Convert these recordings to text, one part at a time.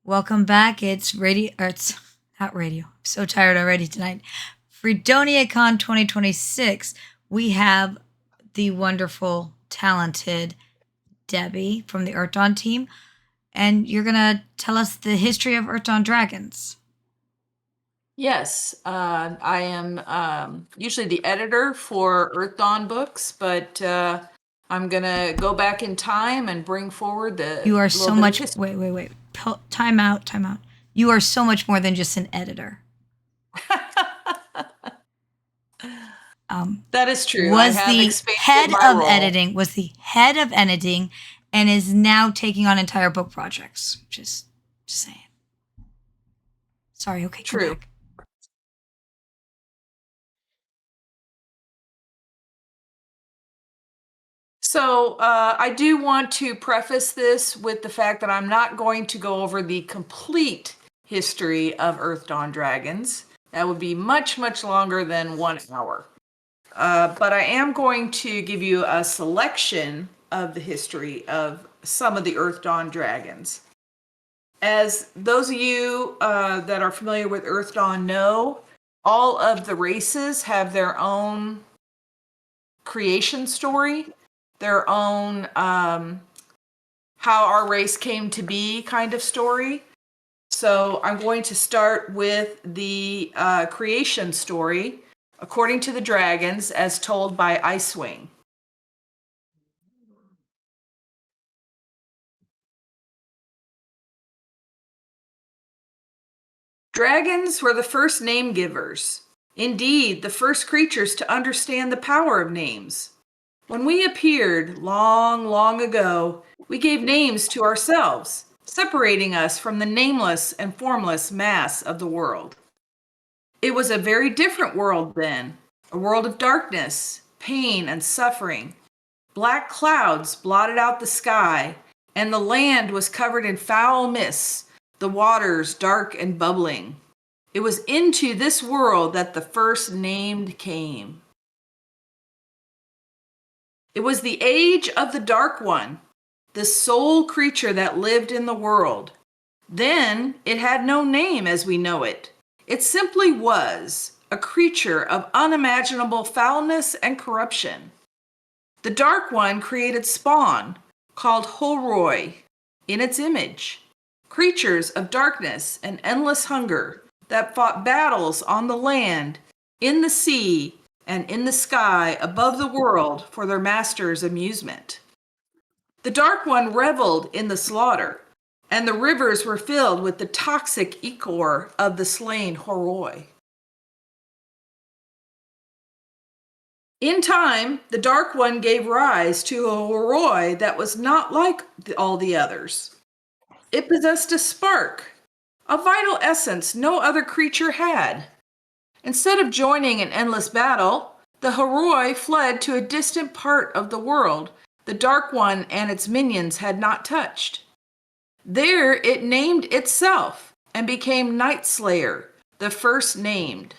Welcome back. It's radio, or it's not radio. I'm so tired already tonight. FreedoniaCon 2026. We have the wonderful, talented Debbie from the Earthdawn team, and you're gonna tell us the history of Earthdawn Dragons. Yes, I am usually the editor for Earthdawn books, but I'm gonna go back in time and bring forward the. You are so much. Wait. Time out. You are so much more than just an editor. That is true. Was the head of editing, and is now taking on entire book projects. Just saying. Sorry. Okay. True. So I do want to preface this with the fact that I'm not going to go over the complete history of Earthdawn Dragons. That would be much, much longer than 1 hour. But I am going to give you a selection of the history of some of the Earthdawn Dragons. As those of you that are familiar with Earthdawn know, all of the races have their own creation story, their own how our race came to be kind of story. So I'm going to start with the creation story according to the dragons as told by Icewing. Dragons were the first name givers. Indeed, the first creatures to understand the power of names. When we appeared long, long ago, we gave names to ourselves, separating us from the nameless and formless mass of the world. It was a very different world then, a world of darkness, pain, and suffering. Black clouds blotted out the sky, and the land was covered in foul mists, the waters dark and bubbling. It was into this world that the first named came. It was the age of the Dark One, the sole creature that lived in the world. Then it had no name as we know it. It simply was a creature of unimaginable foulness and corruption. The Dark One created spawn, called Horoi, in its image. Creatures of darkness and endless hunger that fought battles on the land, in the sea, and in the sky above the world for their master's amusement. The Dark One reveled in the slaughter, and the rivers were filled with the toxic ichor of the slain Horoi. In time, the Dark One gave rise to a Horoi that was not like all the others. It possessed a spark, a vital essence no other creature had. Instead of joining an endless battle, the Horoi fled to a distant part of the world the Dark One and its minions had not touched. There it named itself and became Night Slayer, the first named.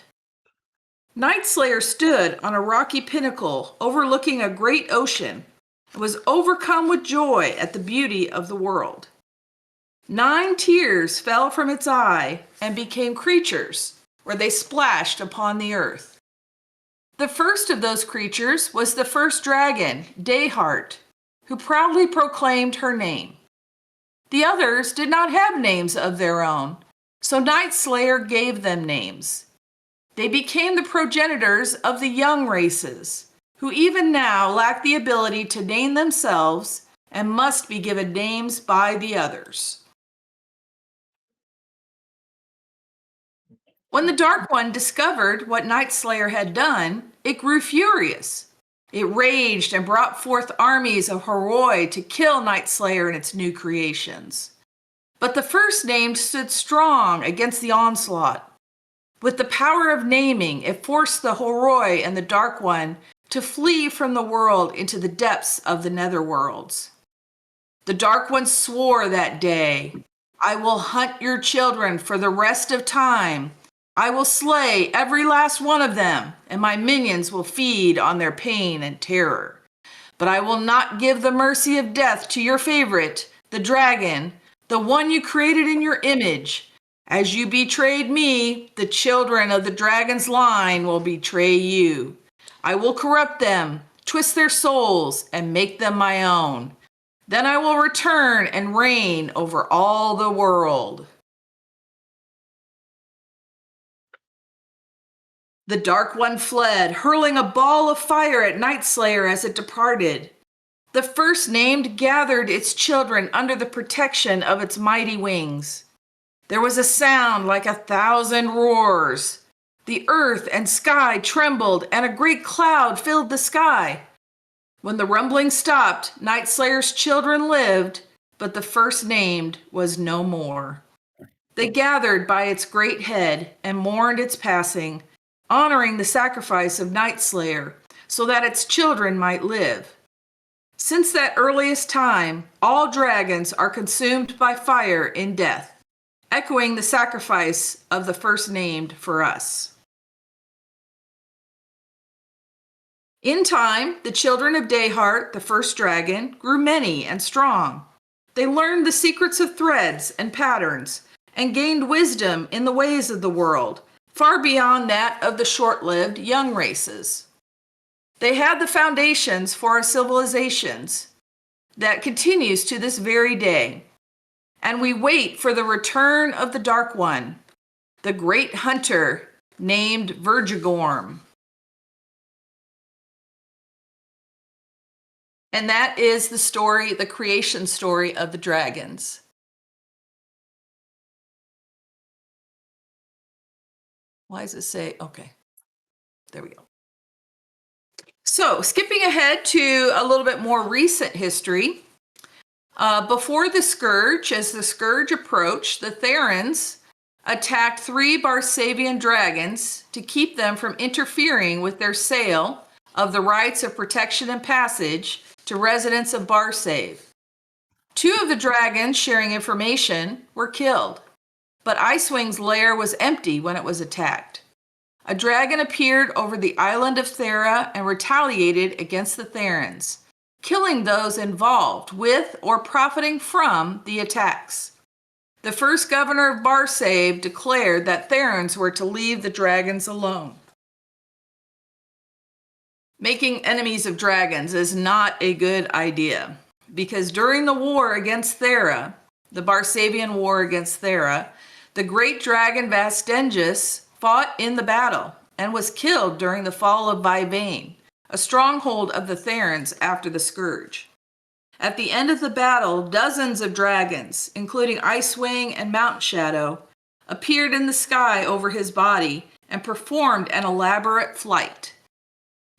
Night Slayer stood on a rocky pinnacle overlooking a great ocean and was overcome with joy at the beauty of the world. 9 tears fell from its eye and became creatures where they splashed upon the earth. The first of those creatures was the first dragon, Dayheart, who proudly proclaimed her name. The others did not have names of their own, so Night Slayer gave them names. They became the progenitors of the young races, who even now lack the ability to name themselves and must be given names by the others. When the Dark One discovered what Night Slayer had done, it grew furious. It raged and brought forth armies of Horoi to kill Night Slayer and its new creations. But the first named stood strong against the onslaught. With the power of naming, it forced the Horoi and the Dark One to flee from the world into the depths of the netherworlds. The Dark One swore that day, "I will hunt your children for the rest of time. I will slay every last one of them, and my minions will feed on their pain and terror. But I will not give the mercy of death to your favorite, the dragon, the one you created in your image. As you betrayed me, the children of the dragon's line will betray you. I will corrupt them, twist their souls, and make them my own. Then I will return and reign over all the world. The Dark One fled, hurling a ball of fire at Nightslayer as it departed. The first named gathered its children under the protection of its mighty wings. There was a sound like 1,000 roars. The earth and sky trembled, and a great cloud filled the sky. When the rumbling stopped, Nightslayer's children lived, but the first named was no more. They gathered by its great head and mourned its passing, honoring the sacrifice of Nightslayer so that its children might live. Since that earliest time, all dragons are consumed by fire in death, echoing the sacrifice of the first named for us. In time, the children of Dayheart, the first dragon, grew many and strong. They learned the secrets of threads and patterns and gained wisdom in the ways of the world, far beyond that of the short-lived young races. They had the foundations for our civilizations that continues to this very day. And we wait for the return of the Dark One, the great hunter named Vergigorm. And that is the story, the creation story of the dragons. Why does it say, okay, there we go. So skipping ahead to a little bit more recent history, before the Scourge, as the Scourge approached, the Therans attacked 3 Barsavian dragons to keep them from interfering with their sale of the rights of protection and passage to residents of Barsave. 2 of the dragons sharing information were killed, but Icewing's lair was empty when it was attacked. A dragon appeared over the island of Thera and retaliated against the Therans, killing those involved with or profiting from the attacks. The first governor of Barsave declared that Therans were to leave the dragons alone. Making enemies of dragons is not a good idea, because during the war against Thera, the Barsavian war against Thera, the great dragon Vastengus fought in the battle and was killed during the fall of Vivane, a stronghold of the Therans after the Scourge. At the end of the battle, dozens of dragons, including Icewing and Mountain Shadow, appeared in the sky over his body and performed an elaborate flight.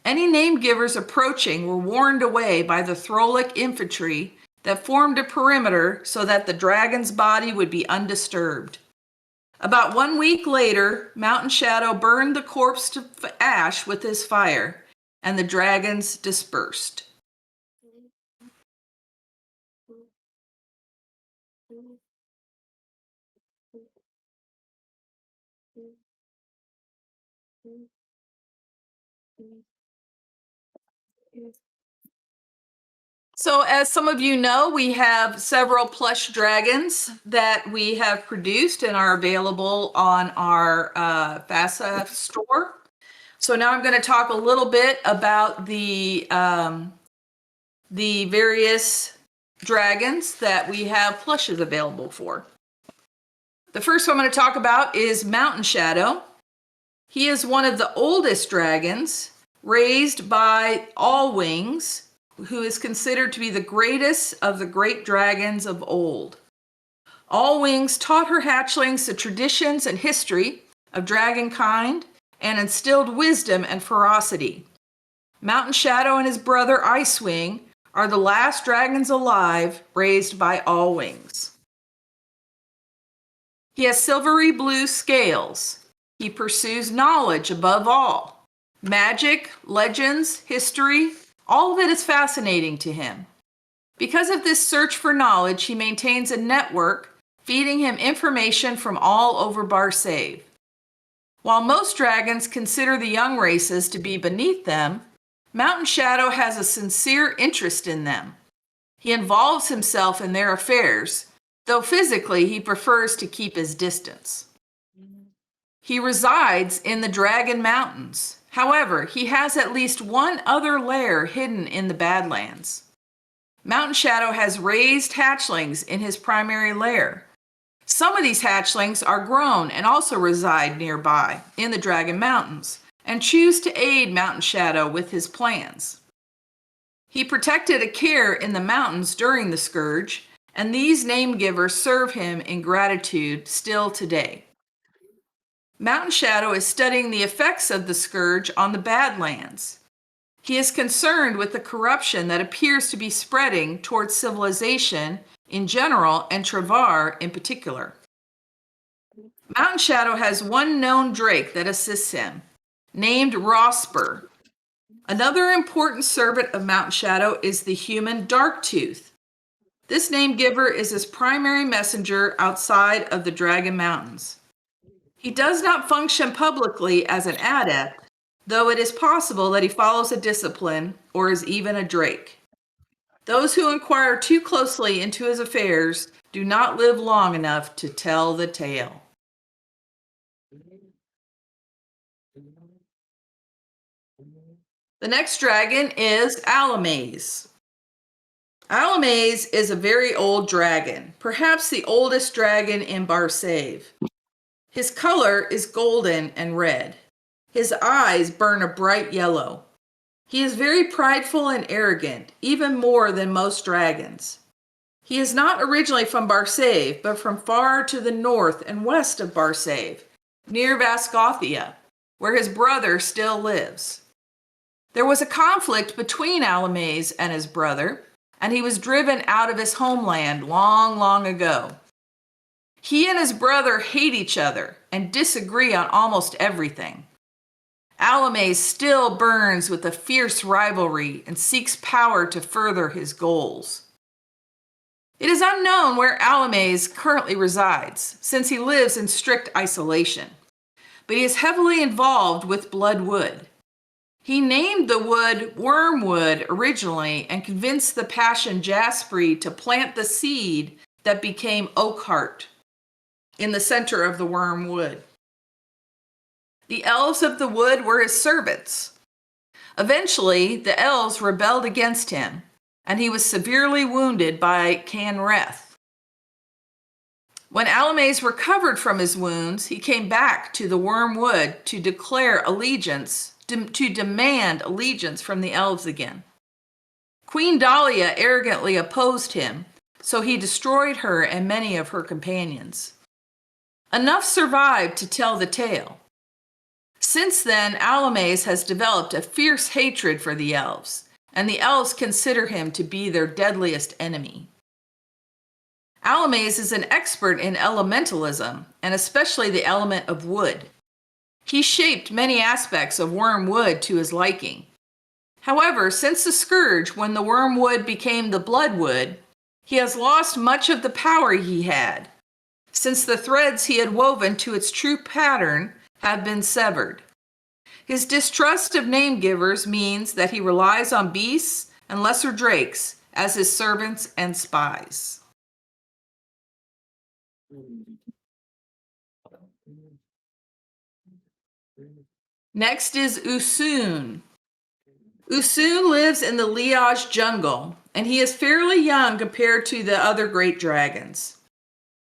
Any name givers approaching were warned away by the Throlic infantry that formed a perimeter so that the dragon's body would be undisturbed. About 1 week later, Mountain Shadow burned the corpse to ash with his fire, and the dragons dispersed. So as some of you know, we have several plush dragons that we have produced and are available on our FASA store. So now I'm going to talk a little bit about the various dragons that we have plushes available for. The first one I'm going to talk about is Mountain Shadow. He is one of the oldest dragons, raised by All Wings, who is considered to be the greatest of the great dragons of old. All Wings taught her hatchlings the traditions and history of dragonkind and instilled wisdom and ferocity. Mountain Shadow and his brother Icewing are the last dragons alive raised by All Wings. He has silvery blue scales. He pursues knowledge above all. Magic, legends, history, all of it is fascinating to him. Because of this search for knowledge, he maintains a network feeding him information from all over Barsave. While most dragons consider the young races to be beneath them, Mountain Shadow has a sincere interest in them. He involves himself in their affairs, though physically he prefers to keep his distance. He resides in the Dragon Mountains. However, he has at least one other lair hidden in the Badlands. Mountain Shadow has raised hatchlings in his primary lair. Some of these hatchlings are grown and also reside nearby in the Dragon Mountains and choose to aid Mountain Shadow with his plans. He protected a care in the mountains during the Scourge, and these name givers serve him in gratitude still today. Mountain Shadow is studying the effects of the Scourge on the Badlands. He is concerned with the corruption that appears to be spreading towards civilization in general and Travar in particular. Mountain Shadow has one known drake that assists him, named Rosper. Another important servant of Mountain Shadow is the human Darktooth. This name giver is his primary messenger outside of the Dragon Mountains. He does not function publicly as an adept, though it is possible that he follows a discipline or is even a drake. Those who inquire too closely into his affairs do not live long enough to tell the tale. The next dragon is Alamaze. Alamaze is a very old dragon, perhaps the oldest dragon in Barsave. His color is golden and red. His eyes burn a bright yellow. He is very prideful and arrogant, even more than most dragons. He is not originally from Barsave, but from far to the north and west of Barsave, near Vasgothia, where his brother still lives. There was a conflict between Alamaze and his brother, and he was driven out of his homeland long, long ago. He and his brother hate each other and disagree on almost everything. Alamaze still burns with a fierce rivalry and seeks power to further his goals. It is unknown where Alamaze currently resides, since he lives in strict isolation, but he is heavily involved with Bloodwood. He named the wood Wormwood originally and convinced the Passion Jasperi to plant the seed that became Oakheart in the center of the Wormwood. The elves of the wood were his servants. Eventually, the elves rebelled against him, and he was severely wounded by Canreth. When Alamaze recovered from his wounds, he came back to the Wormwood to declare allegiance, to demand allegiance from the elves again. Queen Dahlia arrogantly opposed him, so he destroyed her and many of her companions. Enough survived to tell the tale. Since then, Alamaze has developed a fierce hatred for the elves, and the elves consider him to be their deadliest enemy. Alamaze is an expert in elementalism, and especially the element of wood. He shaped many aspects of Wormwood to his liking. However, since the Scourge, when the Wormwood became the Bloodwood, he has lost much of the power he had, since the threads he had woven to its true pattern have been severed. His distrust of name givers means that he relies on beasts and lesser drakes as his servants and spies. Next is Usoon. Usoon lives in the Liage jungle, and he is fairly young compared to the other great dragons.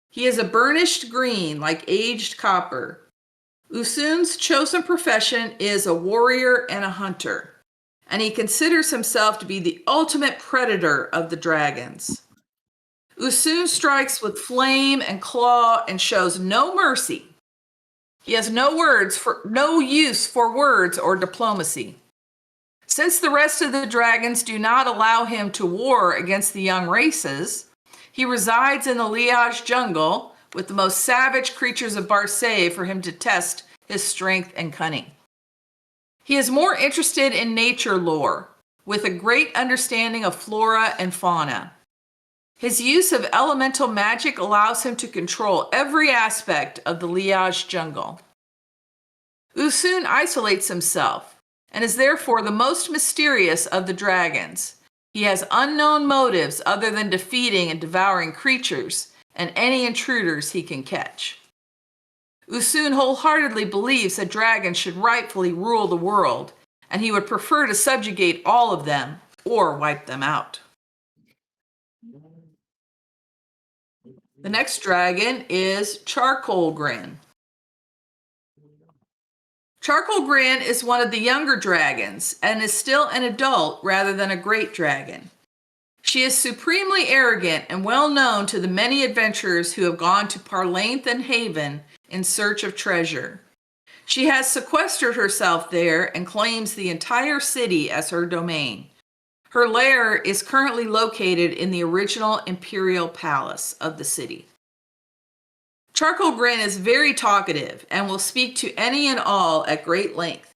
He is a burnished green, like aged copper. Usoon's chosen profession is a warrior and a hunter, and he considers himself to be the ultimate predator of the dragons. Usoon strikes with flame and claw and shows no mercy. He has no use for words or diplomacy. Since the rest of the dragons do not allow him to war against the young races, he resides in the Liage jungle with the most savage creatures of Barsave for him to test his strength and cunning. He is more interested in nature lore, with a great understanding of flora and fauna. His use of elemental magic allows him to control every aspect of the Liage jungle. Usoon isolates himself and is therefore the most mysterious of the dragons. He has unknown motives other than defeating and devouring creatures, and any intruders he can catch. Usoon wholeheartedly believes that dragons should rightfully rule the world, and he would prefer to subjugate all of them or wipe them out. The next dragon is Charcoal Grin. Charcoal Grin is one of the younger dragons and is still an adult rather than a great dragon. She is supremely arrogant and well known to the many adventurers who have gone to Parlainth and Haven in search of treasure. She has sequestered herself there and claims the entire city as her domain. Her lair is currently located in the original Imperial Palace of the city. Charcoal Grin is very talkative and will speak to any and all at great length,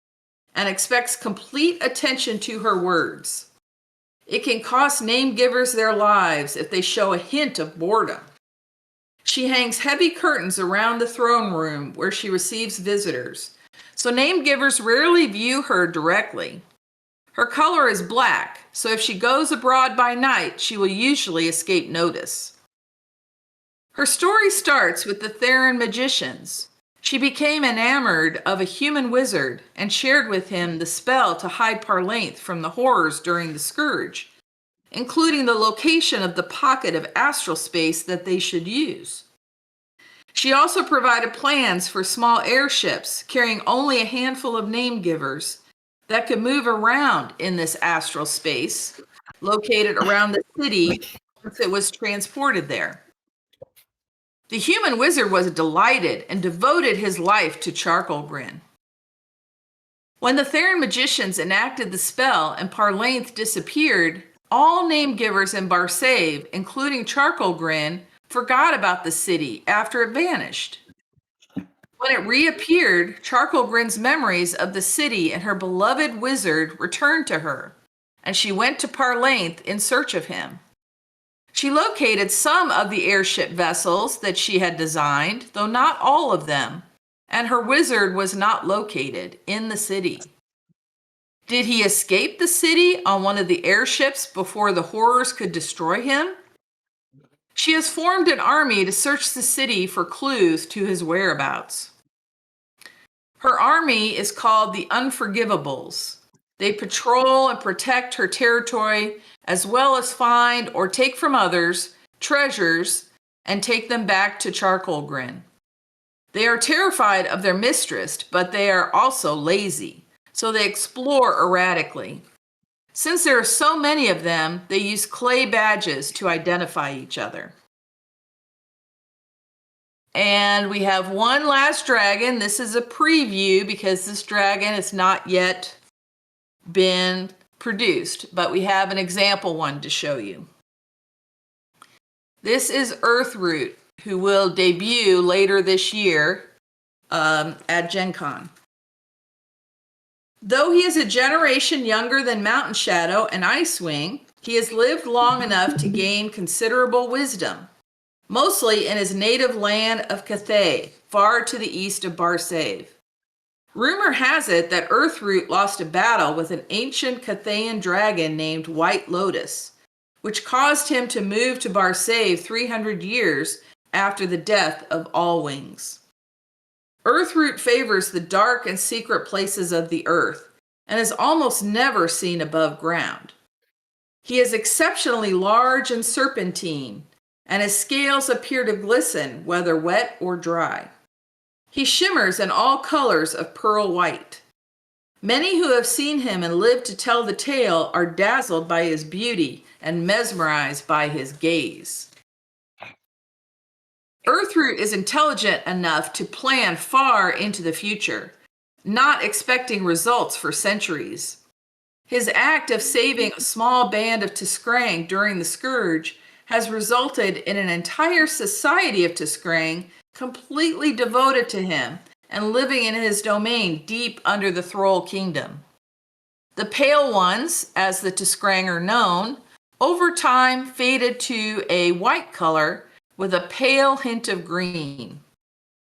and expects complete attention to her words. It can cost name givers their lives if they show a hint of boredom. She hangs heavy curtains around the throne room where she receives visitors, so name givers rarely view her directly. Her color is black, so if she goes abroad by night, she will usually escape notice. Her story starts with the Theron magicians. She became enamored of a human wizard and shared with him the spell to hide Parlainth from the horrors during the Scourge, including the location of the pocket of astral space that they should use. She also provided plans for small airships carrying only a handful of name givers that could move around in this astral space located around the city once it was transported there. The human wizard was delighted and devoted his life to Charcoal Grin. When the Theron magicians enacted the spell and Parlainth disappeared, all name givers in Barsave, including Charcoal Grin, forgot about the city after it vanished. When it reappeared, Charcoal Grin's memories of the city and her beloved wizard returned to her, and she went to Parlainth in search of him. She located some of the airship vessels that she had designed, though not all of them, and her wizard was not located in the city. Did he escape the city on one of the airships before the horrors could destroy him? She has formed an army to search the city for clues to his whereabouts. Her army is called the Unforgivables. They patrol and protect her territory, as well as find or take from others treasures and take them back to Charcoal Grin. They are terrified of their mistress, but they are also lazy, so they explore erratically. Since there are so many of them, they use clay badges to identify each other. And we have one last dragon. This is a preview because this dragon has not yet been produced, but we have an example one to show you. This is Earthroot, who will debut later this year at Gen Con. Though he is a generation younger than Mountain Shadow and Icewing, he has lived long enough to gain considerable wisdom, mostly in his native land of Cathay, far to the east of Barsave. Rumor has it that Earthroot lost a battle with an ancient Cathayan dragon named White Lotus, which caused him to move to Barsave 300 years after the death of Allwings. Earthroot favors the dark and secret places of the earth and is almost never seen above ground. He is exceptionally large and serpentine, and his scales appear to glisten whether wet or dry. He shimmers in all colors of pearl white. Many who have seen him and lived to tell the tale are dazzled by his beauty and mesmerized by his gaze. Earthroot is intelligent enough to plan far into the future, not expecting results for centuries. His act of saving a small band of Tiskrang during the Scourge has resulted in an entire society of Tiskrang completely devoted to him and living in his domain deep under the Thrall Kingdom. The Pale Ones, as the Tiskrang are known, over time faded to a white color with a pale hint of green.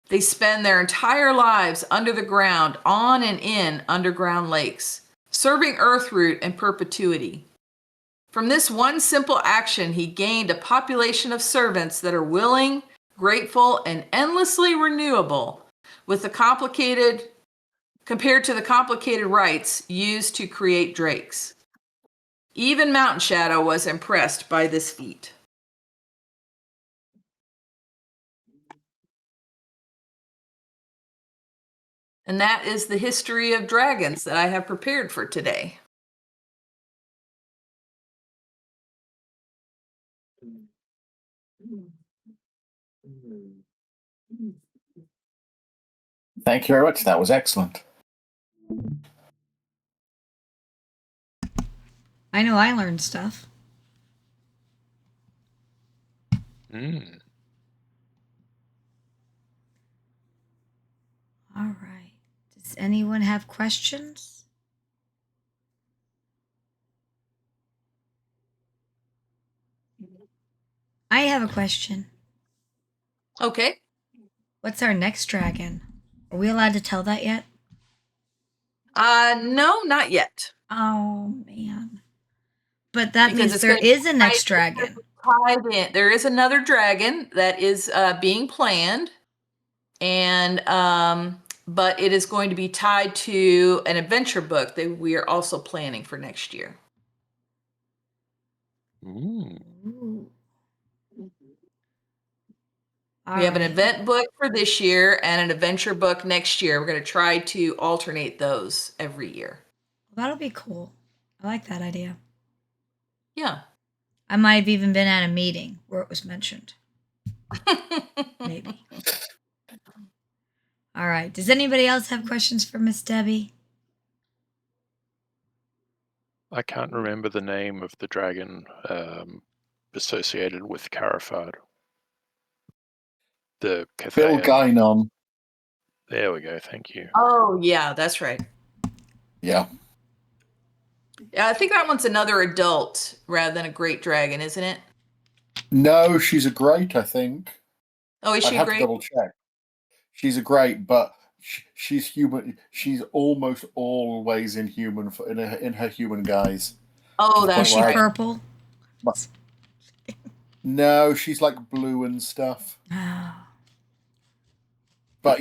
They spend their entire lives under the ground, on and in underground lakes, serving Earthroot in perpetuity. From this one simple action, he gained a population of servants that are willing, grateful, and endlessly renewable, with compared to the complicated rites used to create drakes. Even Mountain Shadow was impressed by this feat. And that is the history of dragons that I have prepared for today. Thank you very much. That was excellent. I know I learned stuff. All right. Does anyone have questions? I have a question. Okay. What's our next dragon? Are we allowed to tell that yet? No, not yet. Oh, man. But that Because means there is a next dragon. There is another dragon that is being planned, and but it is going to be tied to an adventure book that we are also planning for next year. Ooh. We have an event book for this year and an adventure book next year. We're going to try to alternate those every year. Well, that'll be cool. I like that idea. Yeah. I might have even been at a meeting where it was mentioned. Maybe. All right. Does anybody else have questions for Miss Debbie? I can't remember the name of the dragon associated with Carafard. The Phil Cathayan. Guinan. There we go. Thank you. Oh, yeah, that's right. Yeah. Yeah, I think that one's another adult rather than a great dragon, isn't it? No, she's a great, I think. Oh, is she I'd have great? to double check. She's a great, but she's human. She's almost always in her human guise. Oh, that's Is she right. purple? No, she's like blue and stuff. Oh. But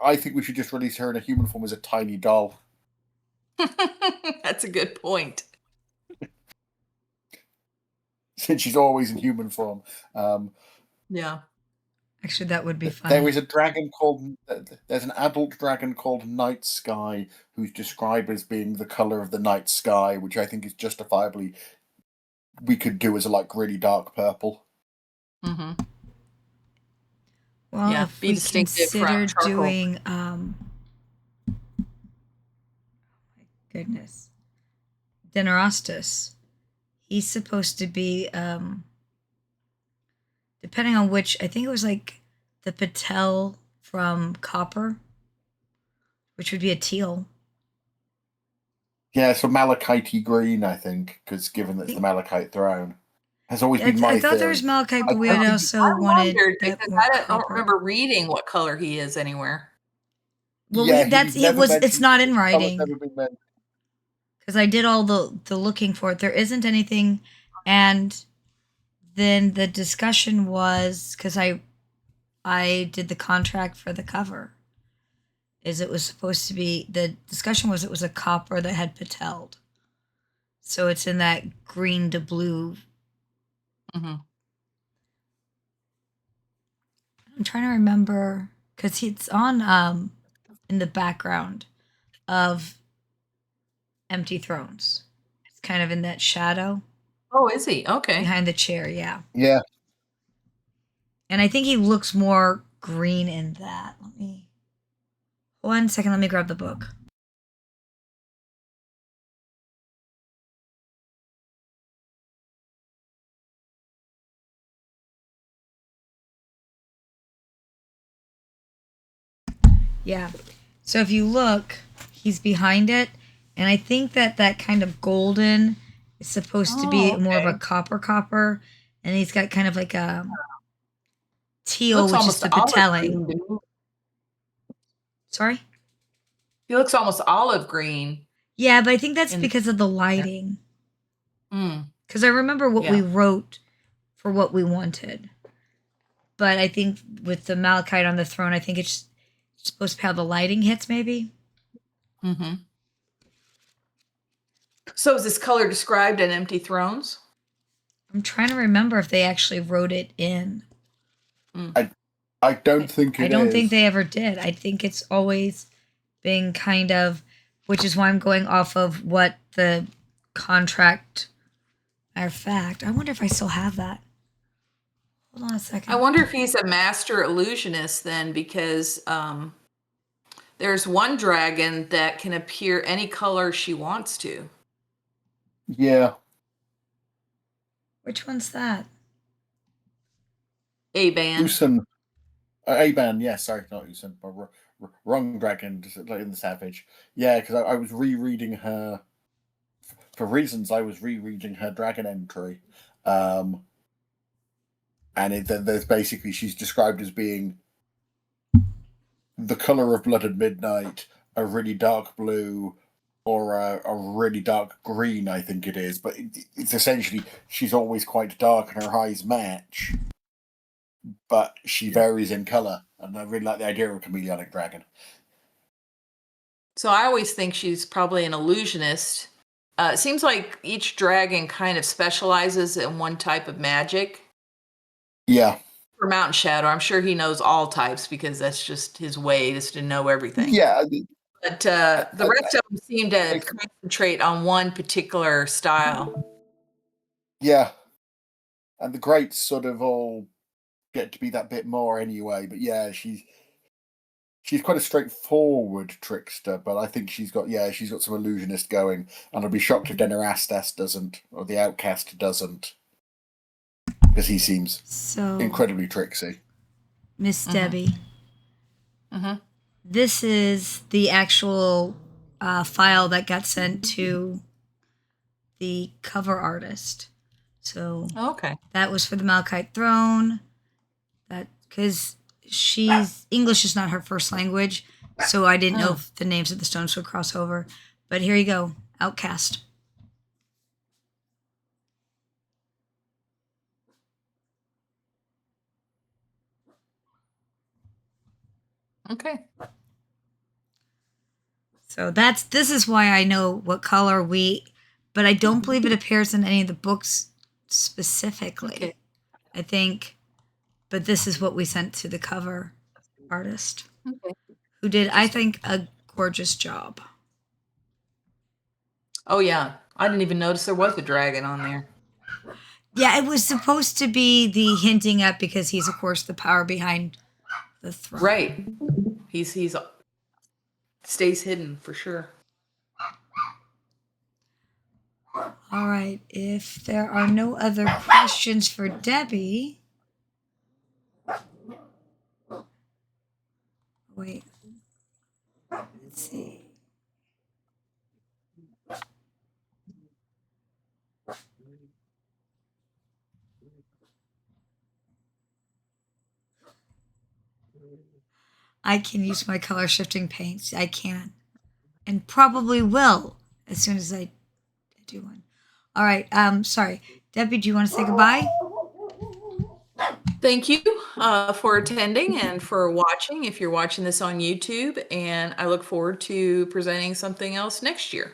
I think we should just release her in a human form as a tiny doll. That's a good point. Since she's always in human form. Yeah. Actually, that would be fun. There is a dragon there's an adult dragon called Night Sky who's described as being the color of the night sky, which I think is justifiably we could do as a really dark purple. Mm-hmm. Well, Yeah, if be we distinctive from consider charcoal. doing, oh my goodness, Dinerostus, he's supposed to be, depending on which, I think it was like the Patel from Copper, which would be a teal. Yeah, so Malachite green, I think, because given that it's the Malachite throne, has always been my I thought theory. there was Malachite, but we had also wanted that because more I don't copper. remember reading what color he is anywhere. Well, Yeah, it's not in writing. Never been mentioned. Because I did all the looking for it. There isn't anything. And then the discussion was, because I did the contract for the cover, is it was supposed to be, the discussion was it was a copper that had pateled. So it's in that green to blue. Mm-hmm. I'm trying to remember, because it's on in the background of Empty Thrones. It's kind of in that shadow. Oh, is he? Okay. Behind the chair, yeah. Yeah. And I think he looks more green in that. Let me 1 second, let me grab the book. Yeah. So if you look, he's behind it, and I think that kind of golden is supposed to be more of a copper, and he's got kind of like a teal, which is the patelling. Sorry? He looks almost olive green. Yeah, but I think that's because of the lighting. Mm, Because I remember what we yeah. wrote for what we wanted. But I think with the malachite on the throne, I think it's supposed to be how the lighting hits, maybe. Mm-hmm. So is this color described in Empty Thrones? I'm trying to remember if they actually wrote it in. I don't think I it don't think is. they ever did. I think it's always been kind of, which is why I'm going off of what the contract. Matter of fact, I wonder if I still have that. Hold on a I second. wonder if he's a master illusionist then, because there's one dragon that can appear any color she wants to. Yeah. Which one's that? A-Ban. Usan. Aban, yeah, sorry, not Usan. Wrong dragon, just like in the Savage. Yeah, because I was rereading her. For reasons, I was rereading her dragon entry. And there's basically, she's described as being the color of blood at midnight, a really dark blue, or a really dark green, I think it is. But it's essentially, she's always quite dark and her eyes match, but she varies in color. And I really like the idea of a chameleonic dragon. So I always think she's probably an illusionist. It seems like each dragon kind of specializes in one type of magic. Yeah. For Mountain Shadow, I'm sure he knows all types because that's just his way, is to know everything. Yeah. But the rest of them seem to concentrate on one particular style. Yeah. And the greats sort of all get to be that bit more anyway. But yeah, she's quite a straightforward trickster, but I think she's got some illusionist going, and I'd be shocked if Denerastas doesn't, or the Outcast doesn't, because he seems So, incredibly tricksy. Miss Debbie, this is the actual file that got sent to the cover artist. So Okay. that was for the Malachite Throne. That because she's English is not her first language, so I didn't know if the names of the stones would cross over. But here you go, Outcast. Okay. So this is why I know what color but I don't believe it appears in any of the books specifically. Okay. I think, but this is what we sent to the cover artist, who did, I think, a gorgeous job. Oh yeah, I didn't even notice there was a dragon on there. Yeah, it was supposed to be the hinting at, because he's of course the power behind the throne. Right. He's stays hidden for sure. All right. If there are no other questions for Debbie. Wait. Let's see. I can use my color shifting paints. I can. And probably will as soon as I do one. All right. Sorry. Debbie, do you want to say goodbye? Thank you for attending and for watching if you're watching this on YouTube, and I look forward to presenting something else next year.